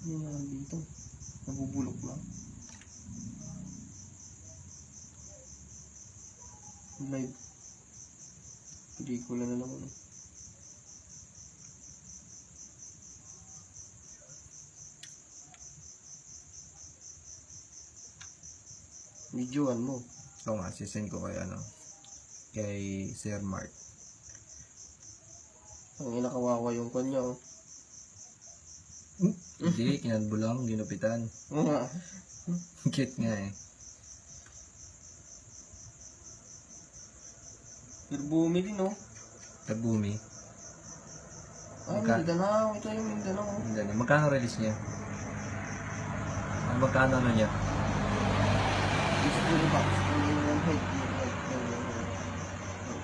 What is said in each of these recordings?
Ano yan dito? Nabubulok lang. Live. Pelikula na naman. Videoan mo. Oo nga, sisend ko kay kay Sir Mark. Ang inakawawa yung kanya, oh. Hindi, kinadbo lang, ginupitan. Oo nga. Cute nga eh. Pero bumili, no? Tagumi. Ah, Mindanao. Ito yung Mindanao. Magkano release niya? Magkano niya? This is the box.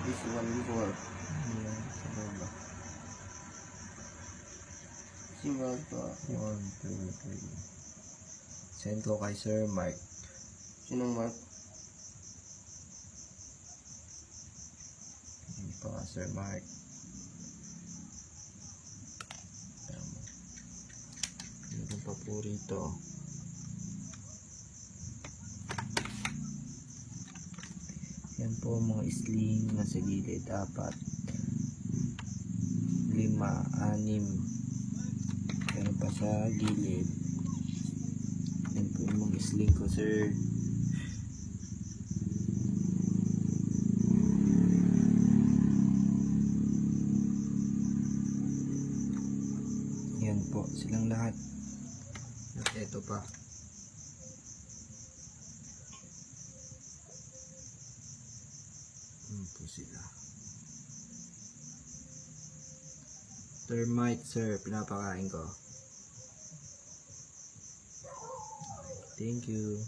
This one before. Single pa. 1, 2, 3. Send ko kay Sir Mark. Sinong Mark? Hindi pa nga Sir Mark. Ano kong paborito? Yan po mga sling na sa gilid. 4, 5, 6. Meron pa sa gilid. Yan po yung mga sling ko, sir. Yan po silang lahat. At eto pa. Yan po sila. Termite, sir, pinapakain ko. Thank you.